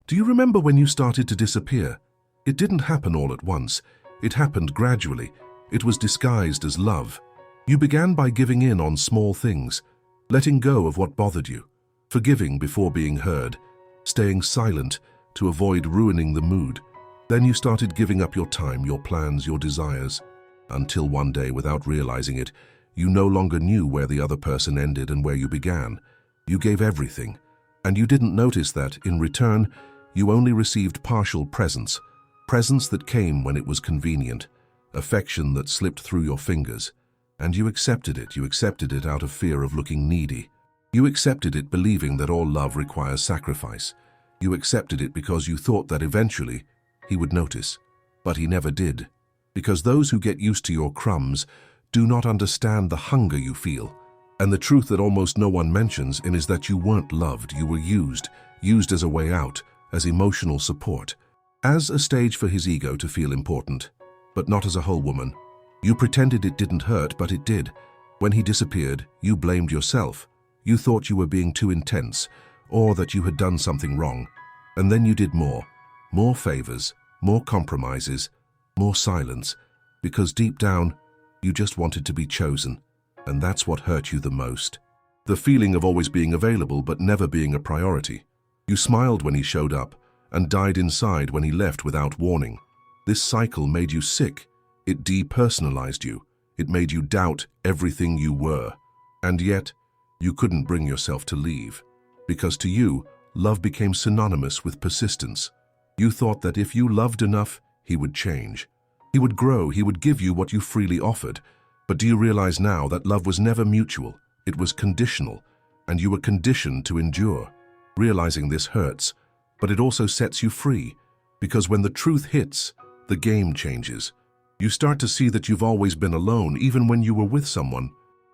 Do you remember when you started to disappear? It didn't happen all at once. It happened gradually. It was disguised as love. You began by giving in on small things, letting go of what bothered you, forgiving before being heard, staying silent to avoid ruining the mood. Then you started giving up your time, your plans, your desires, until one day, without realizing it, you no longer knew where the other person ended and where you began. You gave everything, and you didn't notice that, in return, you only received partial presence that came when it was convenient, affection that slipped through your fingers. And you accepted it. You accepted it out of fear of looking needy. You accepted it believing that all love requires sacrifice. You accepted it because you thought that eventually he would notice. But he never did. Because those who get used to your crumbs do not understand the hunger you feel. And the truth that almost no one mentions is that you weren't loved. You were used as a way out, as emotional support, as a stage for his ego to feel important, but not as a whole woman. You pretended it didn't hurt, but it did. When he disappeared, you blamed yourself. You thought you were being too intense, or that you had done something wrong. And then you did more favors, more compromises, more silence, because deep down, you just wanted to be chosen. And that's what hurt you the most. The feeling of always being available but never being a priority. You smiled when he showed up and died inside when he left without warning. This cycle made you sick. It depersonalized you. It made you doubt everything you were. And yet, you couldn't bring yourself to leave. Because to you, love became synonymous with persistence. You thought that if you loved enough, he would change. He would grow. He would give you what you freely offered. But do you realize now that love was never mutual? It was conditional, and you were conditioned to endure. Realizing this hurts, but it also sets you free, because when the truth hits, the game changes. You start to see that you've always been alone, even when you were with someone.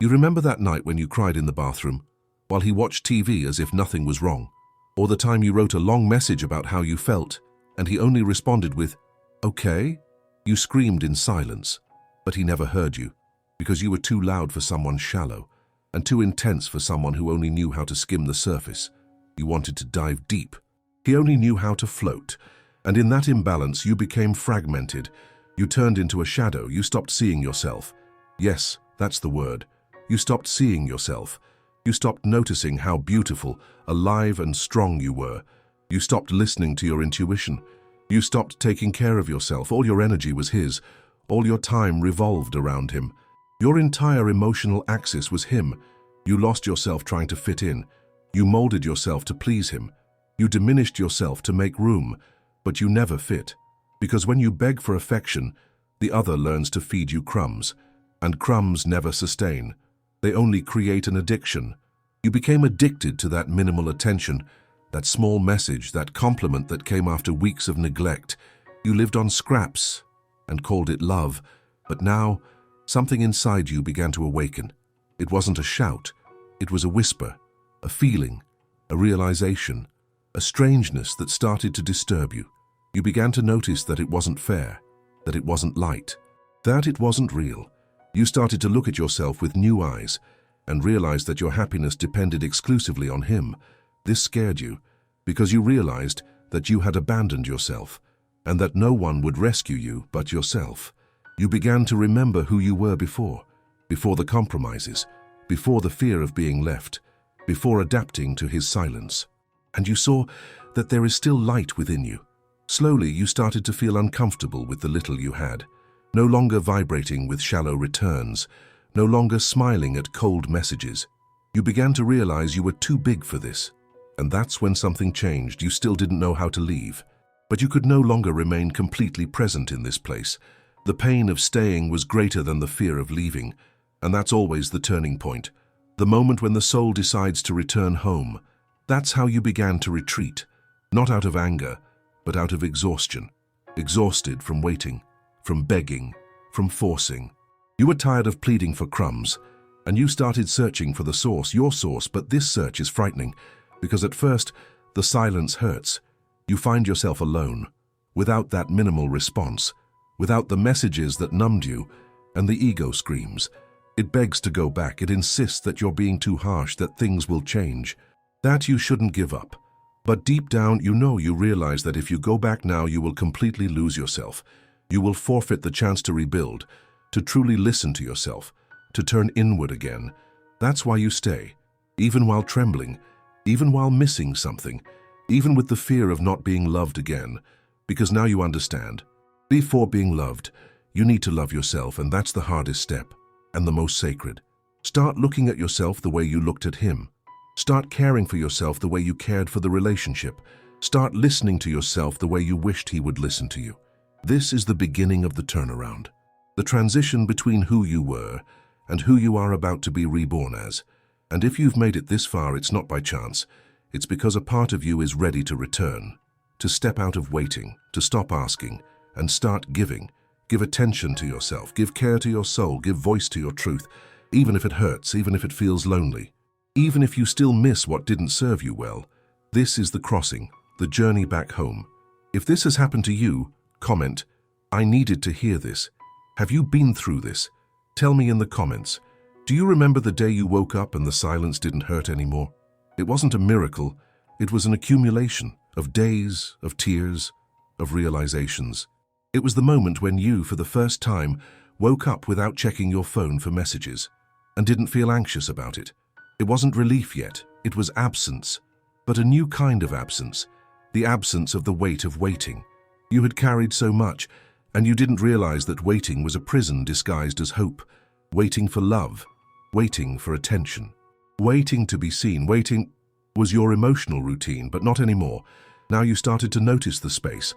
You remember that night when you cried in the bathroom, while he watched TV as if nothing was wrong? Or the time you wrote a long message about how you felt, and he only responded with, "Okay?" You screamed in silence, but he never heard you, because you were too loud for someone shallow, and too intense for someone who only knew how to skim the surface. You wanted to dive deep. He only knew how to float, and in that imbalance you became fragmented. You turned into a shadow. You stopped seeing yourself. Yes, that's the word. You stopped seeing yourself. You stopped noticing how beautiful, alive and strong you were. You stopped listening to your intuition. You stopped taking care of yourself. All your energy was his. All your time revolved around him. Your entire emotional axis was him. You lost yourself trying to fit in. You molded yourself to please him. You diminished yourself to make room, but you never fit. Because when you beg for affection, the other learns to feed you crumbs, and crumbs never sustain. They only create an addiction. You became addicted to that minimal attention, that small message, that compliment that came after weeks of neglect. You lived on scraps and called it love, but now something inside you began to awaken. It wasn't a shout, it was a whisper, a feeling, a realization, a strangeness that started to disturb you. You began to notice that it wasn't fair, that it wasn't light, that it wasn't real. You started to look at yourself with new eyes and realized that your happiness depended exclusively on him. This scared you because you realized that you had abandoned yourself and that no one would rescue you but yourself. You began to remember who you were before the compromises, before the fear of being left, before adapting to his silence. And you saw that there is still light within you. Slowly, you started to feel uncomfortable with the little you had, no longer vibrating with shallow returns, no longer smiling at cold messages. You began to realize you were too big for this. And that's when something changed. You still didn't know how to leave, but you could no longer remain completely present in this place. The pain of staying was greater than the fear of leaving, and that's always the turning point. The moment when the soul decides to return home. That's how you began to retreat, not out of anger, but out of exhaustion. Exhausted from waiting, from begging, from forcing. You were tired of pleading for crumbs, and you started searching for the source, your source, but this search is frightening, because at first, the silence hurts. You find yourself alone, without that minimal response, without the messages that numbed you, and the ego screams. It begs to go back. It insists that you're being too harsh, that things will change, that you shouldn't give up. But deep down, you realize that if you go back now, you will completely lose yourself. You will forfeit the chance to rebuild, to truly listen to yourself, to turn inward again. That's why you stay, even while trembling, even while missing something, even with the fear of not being loved again, because now you understand. Before being loved, you need to love yourself, and that's the hardest step, and the most sacred. Start looking at yourself the way you looked at him. Start caring for yourself the way you cared for the relationship. Start listening to yourself the way you wished he would listen to you. This is the beginning of the turnaround, the transition between who you were and who you are about to be reborn as. And if you've made it this far, it's not by chance. It's because a part of you is ready to return, to step out of waiting, to stop asking, and start giving. Give attention to yourself, give care to your soul, give voice to your truth, even if it hurts, even if it feels lonely. Even if you still miss what didn't serve you well. This is the crossing, the journey back home. If this has happened to you, comment, "I needed to hear this." Have you been through this? Tell me in the comments. Do you remember the day you woke up and the silence didn't hurt anymore? It wasn't a miracle, it was an accumulation of days, of tears, of realizations. It was the moment when you, for the first time, woke up without checking your phone for messages and didn't feel anxious about it. It wasn't relief yet, it was absence, but a new kind of absence, the absence of the weight of waiting. You had carried so much, and you didn't realize that waiting was a prison disguised as hope, waiting for love, waiting for attention, waiting to be seen. Waiting was your emotional routine, but not anymore. Now you started to notice the space,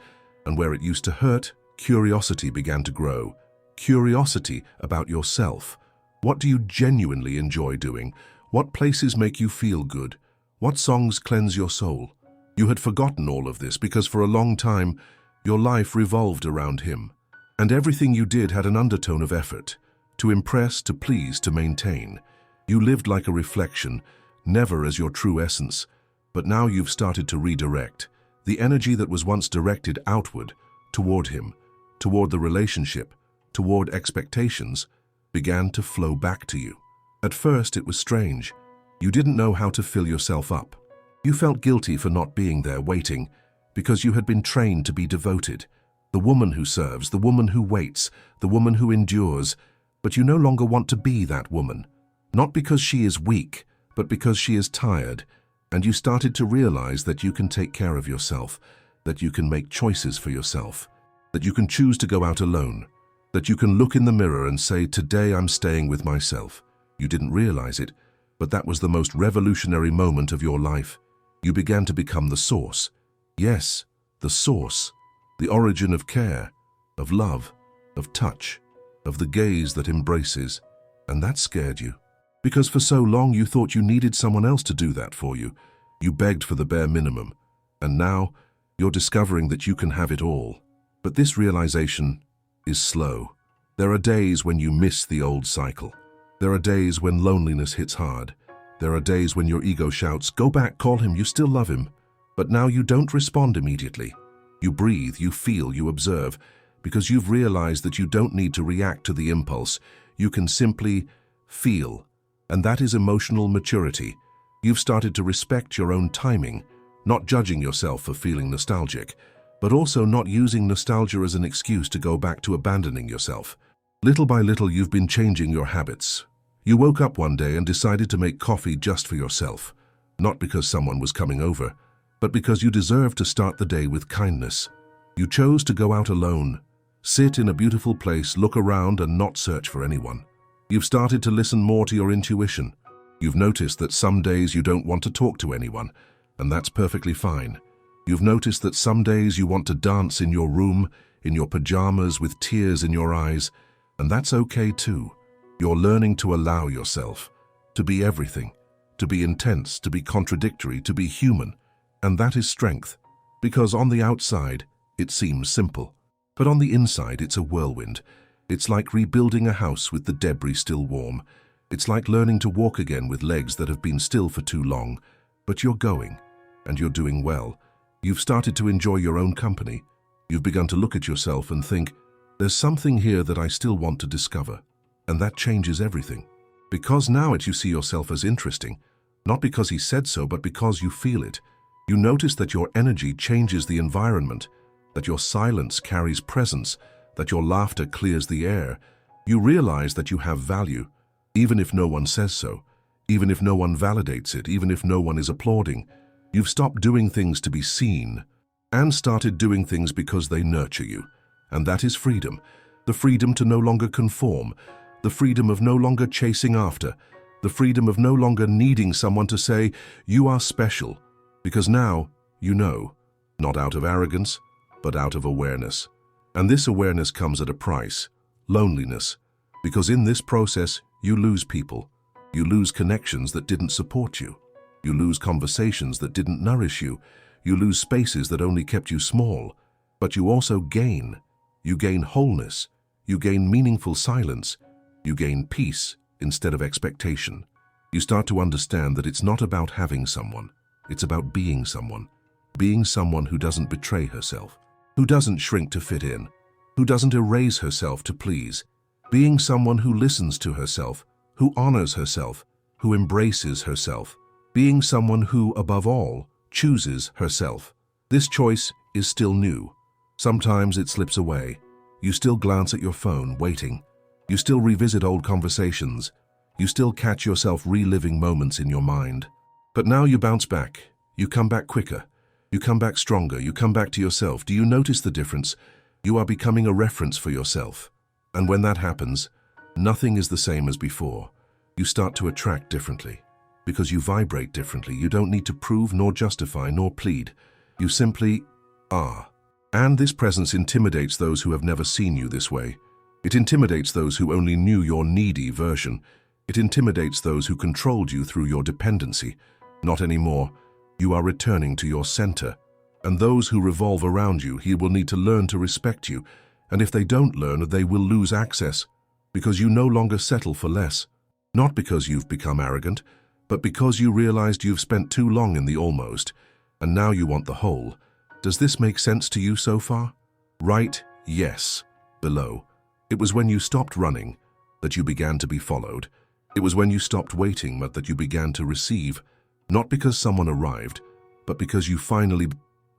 and where it used to hurt, curiosity began to grow. Curiosity about yourself. What do you genuinely enjoy doing? What places make you feel good? What songs cleanse your soul? You had forgotten all of this because for a long time, your life revolved around him. And everything you did had an undertone of effort. To impress, to please, to maintain. You lived like a reflection, never as your true essence. But now you've started to redirect. The energy that was once directed outward, toward him, toward the relationship, toward expectations, began to flow back to you. At first, it was strange. You didn't know how to fill yourself up. You felt guilty for not being there waiting, because you had been trained to be devoted. The woman who serves, the woman who waits, the woman who endures. But you no longer want to be that woman. Not because she is weak, but because she is tired. And you started to realize that you can take care of yourself, that you can make choices for yourself, that you can choose to go out alone, that you can look in the mirror and say, "Today I'm staying with myself." You didn't realize it, but that was the most revolutionary moment of your life. You began to become the source. Yes, the source, the origin of care, of love, of touch, of the gaze that embraces. And that scared you. Because for so long you thought you needed someone else to do that for you. You begged for the bare minimum. And now you're discovering that you can have it all. But this realization is slow. There are days when you miss the old cycle. There are days when loneliness hits hard. There are days when your ego shouts, "Go back, call him, you still love him." But now you don't respond immediately. You breathe, you feel, you observe, because you've realized that you don't need to react to the impulse. You can simply feel. And that is emotional maturity. You've started to respect your own timing, not judging yourself for feeling nostalgic, but also not using nostalgia as an excuse to go back to abandoning yourself. Little by little, you've been changing your habits. You woke up one day and decided to make coffee just for yourself, not because someone was coming over, but because you deserved to start the day with kindness. You chose to go out alone, sit in a beautiful place, look around and not search for anyone. You've started to listen more to your intuition. You've noticed that some days you don't want to talk to anyone, and that's perfectly fine. You've noticed that some days you want to dance in your room, in your pajamas with tears in your eyes, and that's okay too. You're learning to allow yourself to be everything, to be intense, to be contradictory, to be human. And that is strength, because on the outside, it seems simple. But on the inside, it's a whirlwind. It's like rebuilding a house with the debris still warm. It's like learning to walk again with legs that have been still for too long. But you're going, and you're doing well. You've started to enjoy your own company. You've begun to look at yourself and think, "There's something here that I still want to discover." And that changes everything. Because now you see yourself as interesting, not because he said so, but because you feel it. You notice that your energy changes the environment, that your silence carries presence, that your laughter clears the air. You realize that you have value, even if no one says so, even if no one validates it, even if no one is applauding. You've stopped doing things to be seen and started doing things because they nurture you. And that is freedom. The freedom to no longer conform, the freedom of no longer chasing after, the freedom of no longer needing someone to say, you are special, because now you know, not out of arrogance, but out of awareness. And this awareness comes at a price, loneliness, because in this process you lose people, you lose connections that didn't support you, you lose conversations that didn't nourish you, you lose spaces that only kept you small, but you also gain. You gain wholeness, you gain meaningful silence, you gain peace instead of expectation. You start to understand that it's not about having someone, it's about being someone who doesn't betray herself, who doesn't shrink to fit in, who doesn't erase herself to please, being someone who listens to herself, who honors herself, who embraces herself, being someone who, above all, chooses herself. This choice is still new. Sometimes it slips away. You still glance at your phone, waiting. You still revisit old conversations. You still catch yourself reliving moments in your mind. But now you bounce back. You come back quicker. You come back stronger. You come back to yourself. Do you notice the difference? You are becoming a reference for yourself. And when that happens, nothing is the same as before. You start to attract differently. Because you vibrate differently. You don't need to prove, nor justify, nor plead. You simply are. And this presence intimidates those who have never seen you this way. It intimidates those who only knew your needy version. It intimidates those who controlled you through your dependency. Not anymore. You are returning to your center. And those who revolve around you, he will need to learn to respect you. And if they don't learn, they will lose access. Because you no longer settle for less. Not because you've become arrogant, but because you realized you've spent too long in the almost, and now you want the whole. Does this make sense to you so far? Write yes below. It was when you stopped running that you began to be followed. It was when you stopped waiting that you began to receive, not because someone arrived, but because you finally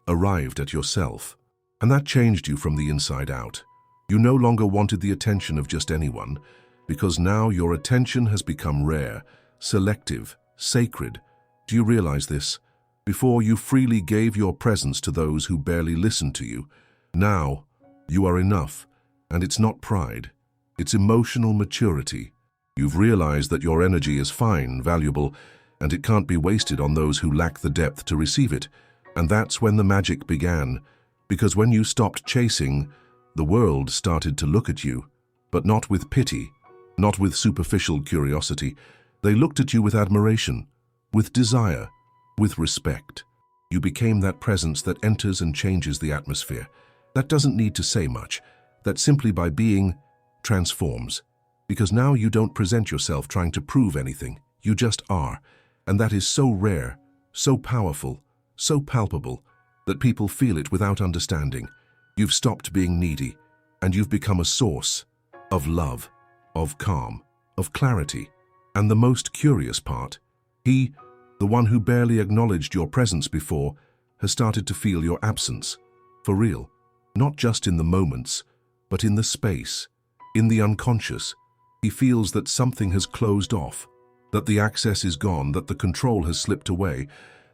arrived at yourself. And that changed you from the inside out. You no longer wanted the attention of just anyone, because now your attention has become rare, selective, sacred. Do you realize this? Before, you freely gave your presence to those who barely listened to you. Now, you are enough, and it's not pride. It's emotional maturity. You've realized that your energy is fine, valuable, and it can't be wasted on those who lack the depth to receive it. And that's when the magic began, because when you stopped chasing, the world started to look at you, but not with pity, not with superficial curiosity. They looked at you with admiration, with desire, with respect. You became that presence that enters and changes the atmosphere. That doesn't need to say much. That simply by being transforms. Because now you don't present yourself trying to prove anything. You just are. And that is so rare, so powerful, so palpable, that people feel it without understanding. You've stopped being needy, and you've become a source of love, of calm, of clarity. And the most curious part, he, the one who barely acknowledged your presence before, has started to feel your absence. For real. Not just in the moments, but in the space, in the unconscious. He feels that something has closed off, that the access is gone, that the control has slipped away,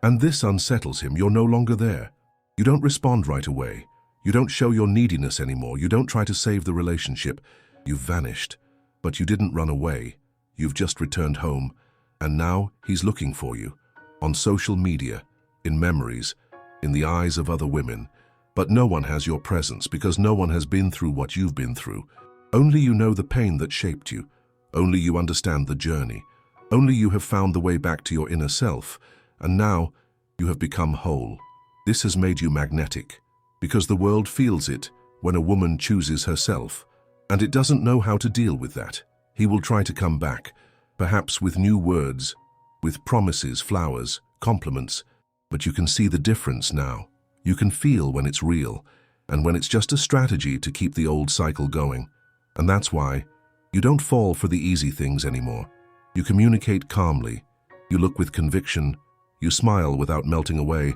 and this unsettles him. You're no longer there. You don't respond right away. You don't show your neediness anymore. You don't try to save the relationship. You've vanished. But you didn't run away. You've just returned home, and now he's looking for you. On social media, in memories, in the eyes of other women. But no one has your presence because no one has been through what you've been through. Only you know the pain that shaped you. Only you understand the journey. Only you have found the way back to your inner self. And now you have become whole. This has made you magnetic because the world feels it when a woman chooses herself. And it doesn't know how to deal with that. He will try to come back, perhaps with new words, with promises, flowers, compliments. But you can see the difference now. You can feel when it's real and when it's just a strategy to keep the old cycle going. And that's why you don't fall for the easy things anymore. You communicate calmly. You look with conviction. You smile without melting away.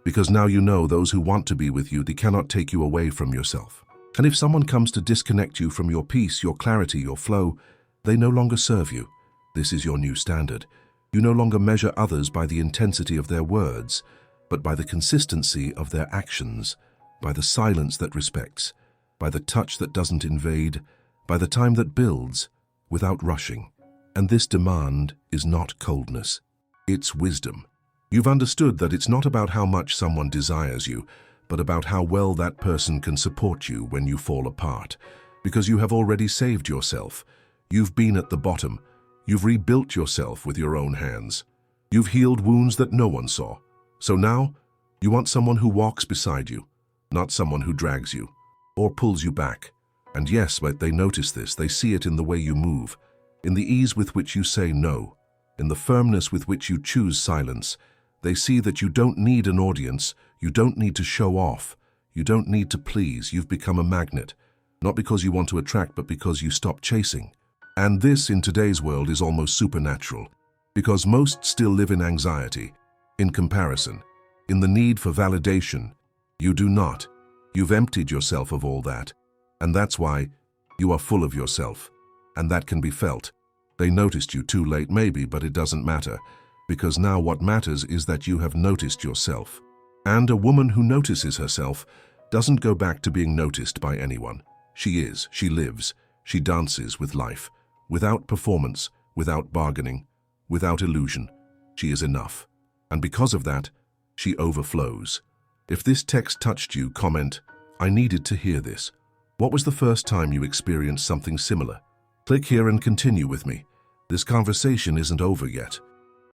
Because now you know those who want to be with you, they cannot take you away from yourself. And if someone comes to disconnect you from your peace, your clarity, your flow, they no longer serve you. This is your new standard. You no longer measure others by the intensity of their words, but by the consistency of their actions, by the silence that respects, by the touch that doesn't invade, by the time that builds without rushing. And this demand is not coldness, it's wisdom. You've understood that it's not about how much someone desires you, but about how well that person can support you when you fall apart. Because you have already saved yourself. You've been at the bottom. You've rebuilt yourself with your own hands. You've healed wounds that no one saw. So now, you want someone who walks beside you, not someone who drags you or pulls you back. And yes, but they notice this. They see it in the way you move, in the ease with which you say no, in the firmness with which you choose silence. They see that you don't need an audience, you don't need to show off, you don't need to please. You've become a magnet, not because you want to attract, but because you stop chasing. And this, in today's world, is almost supernatural, because most still live in anxiety, in comparison, in the need for validation. You do not. You've emptied yourself of all that, and that's why you are full of yourself, and that can be felt. They noticed you too late, maybe, but it doesn't matter. Because now what matters is that you have noticed yourself. And a woman who notices herself doesn't go back to being noticed by anyone. She lives, she dances with life, without performance, without bargaining, without illusion. She is enough. And because of that, she overflows. If this text touched you, comment, "I needed to hear this." What was the first time you experienced something similar? Click here and continue with me. This conversation isn't over yet.